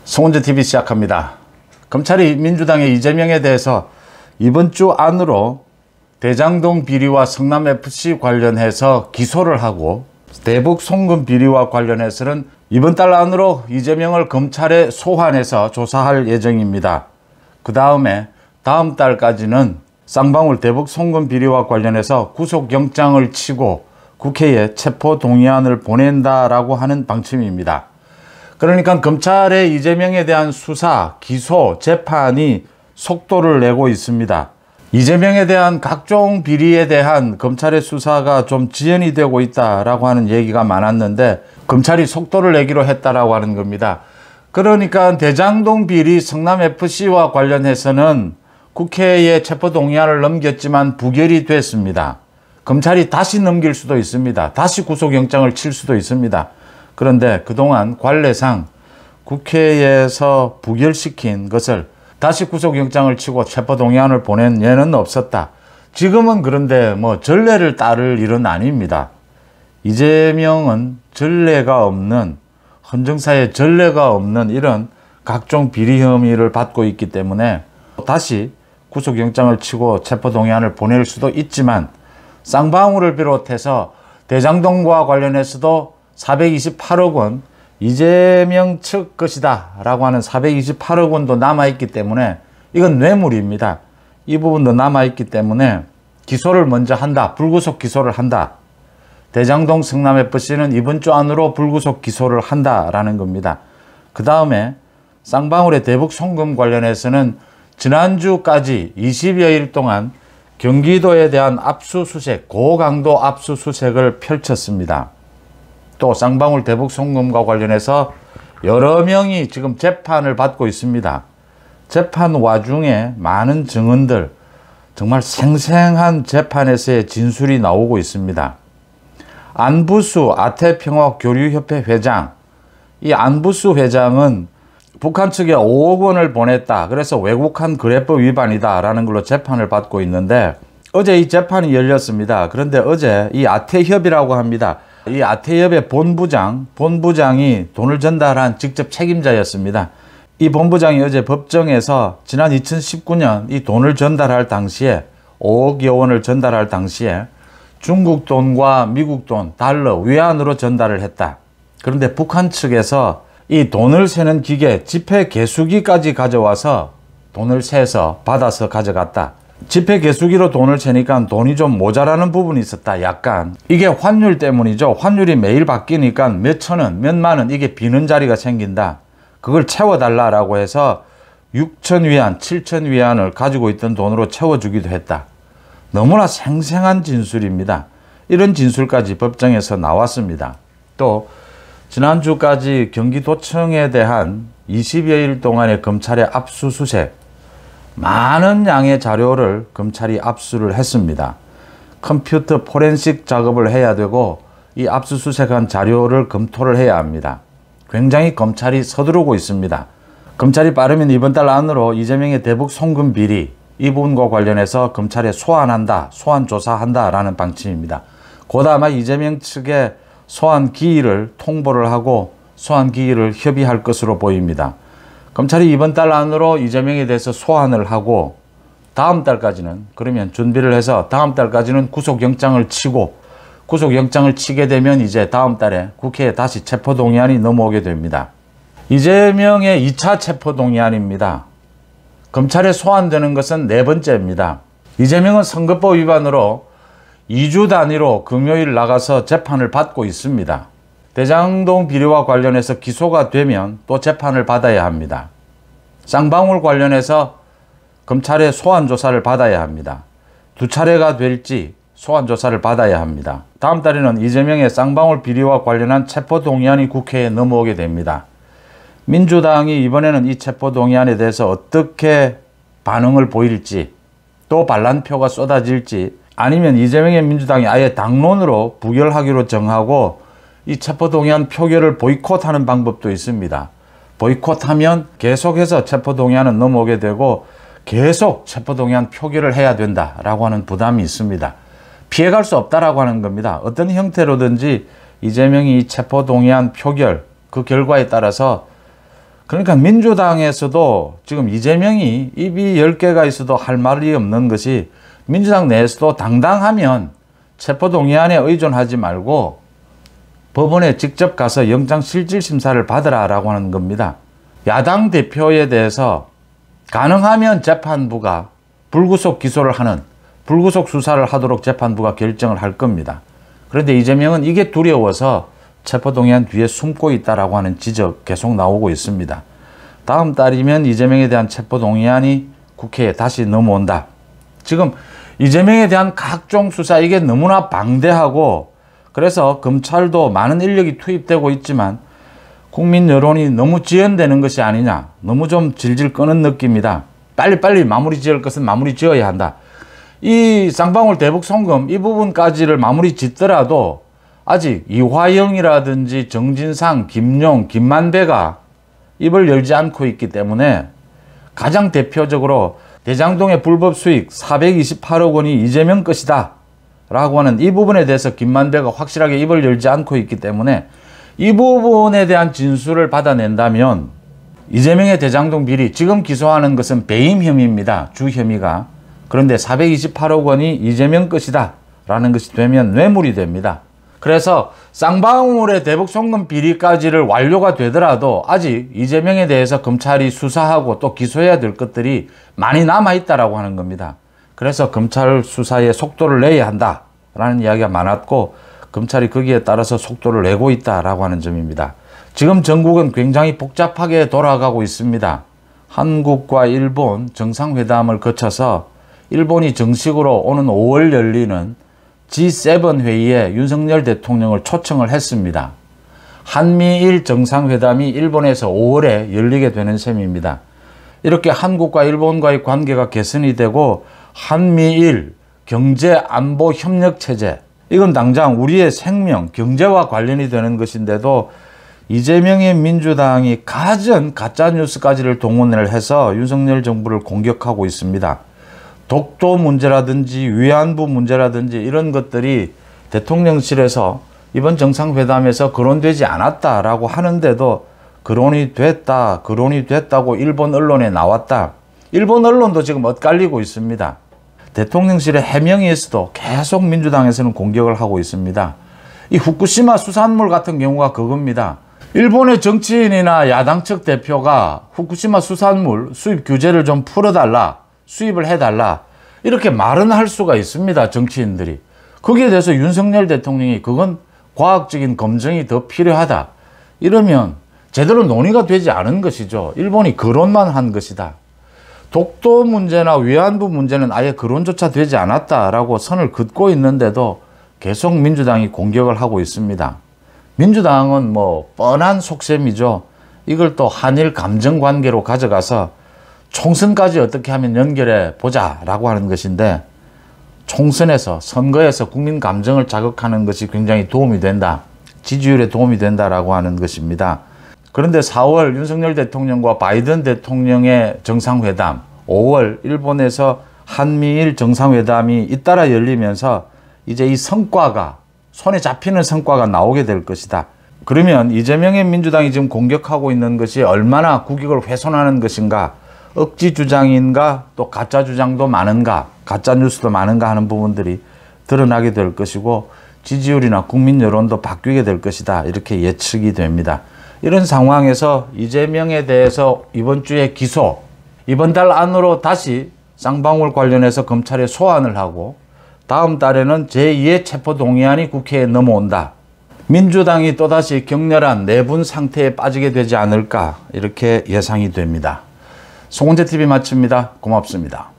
송은재TV 시작합니다. 검찰이 민주당의 이재명에 대해서 이번 주 안으로 대장동 비리와 성남FC 관련해서 기소를 하고, 대북 송금 비리와 관련해서는 이번 달 안으로 이재명을 검찰에 소환해서 조사할 예정입니다. 그 다음에 다음 달까지는 쌍방울 대북 송금 비리와 관련해서 구속영장을 치고 국회에 체포동의안을 보낸다라고 하는 방침입니다. 그러니까 검찰의 이재명에 대한 수사, 기소, 재판이 속도를 내고 있습니다. 이재명에 대한 각종 비리에 대한 검찰의 수사가 좀 지연이 되고 있다라고 하는 얘기가 많았는데, 검찰이 속도를 내기로 했다라고 하는 겁니다. 그러니까 대장동 비리 성남FC와 관련해서는 국회에 체포동의안을 넘겼지만 부결이 됐습니다. 검찰이 다시 넘길 수도 있습니다. 다시 구속영장을 칠 수도 있습니다. 그런데 그동안 관례상 국회에서 부결시킨 것을 다시 구속영장을 치고 체포동의안을 보낸 예는 없었다. 지금은 그런데 전례를 따를 일은 아닙니다. 이재명은 전례가 없는, 헌정사에 전례가 없는 이런 각종 비리 혐의를 받고 있기 때문에 다시 구속영장을 치고 체포동의안을 보낼 수도 있지만, 쌍방울을 비롯해서 대장동과 관련해서도 428억 원, 이재명 측 것이다 라고 하는 428억 원도 남아있기 때문에 이건 뇌물입니다. 이 부분도 남아있기 때문에 기소를 먼저 한다. 불구속 기소를 한다. 대장동 성남FC는 이번 주 안으로 불구속 기소를 한다라는 겁니다. 그 다음에 쌍방울의 대북 송금 관련해서는 지난주까지 20여일 동안 경기도에 대한 압수수색, 고강도 압수수색을 펼쳤습니다. 또 쌍방울 대북 송금과 관련해서 여러 명이 지금 재판을 받고 있습니다. 재판 와중에 많은 증언들, 정말 생생한 재판에서의 진술이 나오고 있습니다. 안부수 아태평화교류협회 회장, 이 안부수 회장은 북한 측에 5억 원을 보냈다. 그래서 외국한 거래법 위반이다 라는 걸로 재판을 받고 있는데, 어제 이 재판이 열렸습니다. 그런데 어제 이 아태협이라고 합니다. 이 아태협의 본부장이 돈을 전달한 직접 책임자였습니다. 이 본부장이 어제 법정에서 지난 2019년 이 돈을 전달할 당시에, 5억여 원을 전달할 당시에 중국 돈과 미국 돈, 달러, 위안으로 전달을 했다. 그런데 북한 측에서 이 돈을 세는 기계, 지폐 개수기까지 가져와서 돈을 세서 받아서 가져갔다. 지폐 개수기로 돈을 세니까 돈이 좀 모자라는 부분이 있었다. 약간 이게 환율 때문이죠. 환율이 매일 바뀌니까 몇 천 원, 몇만 원 이게 비는 자리가 생긴다. 그걸 채워달라라고 해서 6천 위안, 7천 위안을 가지고 있던 돈으로 채워주기도 했다. 너무나 생생한 진술입니다. 이런 진술까지 법정에서 나왔습니다. 또 지난주까지 경기도청에 대한 20여일 동안의 검찰의 압수수색, 많은 양의 자료를 검찰이 압수를 했습니다. 컴퓨터 포렌식 작업을 해야 되고, 이 압수수색한 자료를 검토를 해야 합니다. 굉장히 검찰이 서두르고 있습니다. 검찰이 빠르면 이번 달 안으로 이재명의 대북 송금 비리, 이 부분과 관련해서 검찰에 소환한다, 소환 조사한다 라는 방침입니다. 곧 아마 이재명 측에 소환 기일을 통보를 하고 소환 기일을 협의할 것으로 보입니다. 검찰이 이번 달 안으로 이재명에 대해서 소환을 하고, 다음 달까지는, 그러면 준비를 해서 다음 달까지는 구속영장을 치고, 구속영장을 치게 되면 이제 다음 달에 국회에 다시 체포동의안이 넘어오게 됩니다. 이재명의 2차 체포동의안입니다. 검찰에 소환되는 것은 4번째입니다. 이재명은 선거법 위반으로 2주 단위로 금요일 나가서 재판을 받고 있습니다. 대장동 비리와 관련해서 기소가 되면 또 재판을 받아야 합니다. 쌍방울 관련해서 검찰의 소환 조사를 받아야 합니다. 2차례가 될지 소환 조사를 받아야 합니다. 다음 달에는 이재명의 쌍방울 비리와 관련한 체포동의안이 국회에 넘어오게 됩니다. 민주당이 이번에는 이 체포동의안에 대해서 어떻게 반응을 보일지, 또 반란표가 쏟아질지, 아니면 이재명의 민주당이 아예 당론으로 부결하기로 정하고 이 체포동의안 표결을 보이콧하는 방법도 있습니다. 보이콧하면 계속해서 체포동의안은 넘어오게 되고 계속 체포동의안 표결을 해야 된다라고 하는 부담이 있습니다. 피해갈 수 없다라고 하는 겁니다. 어떤 형태로든지 이재명이 체포동의안 표결, 그 결과에 따라서 그러니까 민주당에서도 지금 이재명이 입이 10개가 있어도 할 말이 없는 것이 민주당 내에서도 당당하면 체포동의안에 의존하지 말고 법원에 직접 가서 영장실질심사를 받으라라고 하는 겁니다. 야당 대표에 대해서 가능하면 재판부가 불구속 기소를 하는, 불구속 수사를 하도록 재판부가 결정을 할 겁니다. 그런데 이재명은 이게 두려워서 체포동의안 뒤에 숨고 있다라고 하는 지적 계속 나오고 있습니다. 다음 달이면 이재명에 대한 체포동의안이 국회에 다시 넘어온다. 지금 이재명에 대한 각종 수사, 이게 너무나 방대하고, 그래서 검찰도 많은 인력이 투입되고 있지만 국민 여론이 너무 지연되는 것이 아니냐, 너무 좀 질질 끄는 느낌이다. 빨리빨리 마무리 지을 것은 마무리 지어야 한다. 이 쌍방울 대북 송금 이 부분까지를 마무리 짓더라도 아직 이화영이라든지 정진상, 김용, 김만배가 입을 열지 않고 있기 때문에 가장 대표적으로 대장동의 불법 수익 428억 원이 이재명 것이다 라고 하는 이 부분에 대해서 김만배가 확실하게 입을 열지 않고 있기 때문에 이 부분에 대한 진술을 받아낸다면 이재명의 대장동 비리, 지금 기소하는 것은 배임 혐의입니다. 주 혐의가. 그런데 428억 원이 이재명 것이다 라는 것이 되면 뇌물이 됩니다. 그래서 쌍방울의 대북 송금 비리까지를 완료가 되더라도 아직 이재명에 대해서 검찰이 수사하고 또 기소해야 될 것들이 많이 남아있다라고 하는 겁니다. 그래서 검찰 수사에 속도를 내야 한다라는 이야기가 많았고 검찰이 거기에 따라서 속도를 내고 있다라고 하는 점입니다. 지금 전국은 굉장히 복잡하게 돌아가고 있습니다. 한국과 일본 정상회담을 거쳐서 일본이 정식으로 오는 5월 열리는 G7 회의에 윤석열 대통령을 초청을 했습니다. 한미일 정상회담이 일본에서 5월에 열리게 되는 셈입니다. 이렇게 한국과 일본과의 관계가 개선이 되고 한미일 경제안보협력체제, 이건 당장 우리의 생명, 경제와 관련이 되는 것인데도 이재명의 민주당이 가진 가짜뉴스까지를 동원을 해서 윤석열 정부를 공격하고 있습니다. 독도 문제라든지 위안부 문제라든지 이런 것들이 대통령실에서 이번 정상회담에서 거론되지 않았다라고 하는데도 거론이 됐다고 일본 언론에 나왔다. 일본 언론도 지금 엇갈리고 있습니다. 대통령실의 해명에서도 계속 민주당에서는 공격을 하고 있습니다. 이 후쿠시마 수산물 같은 경우가 그겁니다. 일본의 정치인이나 야당 측 대표가 후쿠시마 수산물 수입 규제를 좀 풀어달라, 수입을 해달라, 이렇게 말은 할 수가 있습니다. 정치인들이. 거기에 대해서 윤석열 대통령이 그건 과학적인 검증이 더 필요하다, 이러면 제대로 논의가 되지 않은 것이죠. 일본이 거론만 한 것이다. 독도 문제나 위안부 문제는 아예 거론조차 되지 않았다라고 선을 긋고 있는데도 계속 민주당이 공격을 하고 있습니다. 민주당은 뭐 뻔한 속셈이죠. 이걸 또 한일 감정관계로 가져가서 총선까지 어떻게 하면 연결해 보자라고 하는 것인데, 총선에서, 선거에서 국민 감정을 자극하는 것이 굉장히 도움이 된다, 지지율에 도움이 된다라고 하는 것입니다. 그런데 4월 윤석열 대통령과 바이든 대통령의 정상회담, 5월 일본에서 한미일 정상회담이 잇따라 열리면서 이제 이 성과가, 손에 잡히는 성과가 나오게 될 것이다. 그러면 이재명의 민주당이 지금 공격하고 있는 것이 얼마나 국익을 훼손하는 것인가, 억지 주장인가, 또 가짜 주장도 많은가, 가짜 뉴스도 많은가 하는 부분들이 드러나게 될 것이고 지지율이나 국민 여론도 바뀌게 될 것이다, 이렇게 예측이 됩니다. 이런 상황에서 이재명에 대해서 이번 주에 기소, 이번 달 안으로 다시 쌍방울 관련해서 검찰에 소환을 하고 다음 달에는 제2의 체포동의안이 국회에 넘어온다. 민주당이 또다시 격렬한 내분 상태에 빠지게 되지 않을까, 이렇게 예상이 됩니다. 송은재TV 마칩니다. 고맙습니다.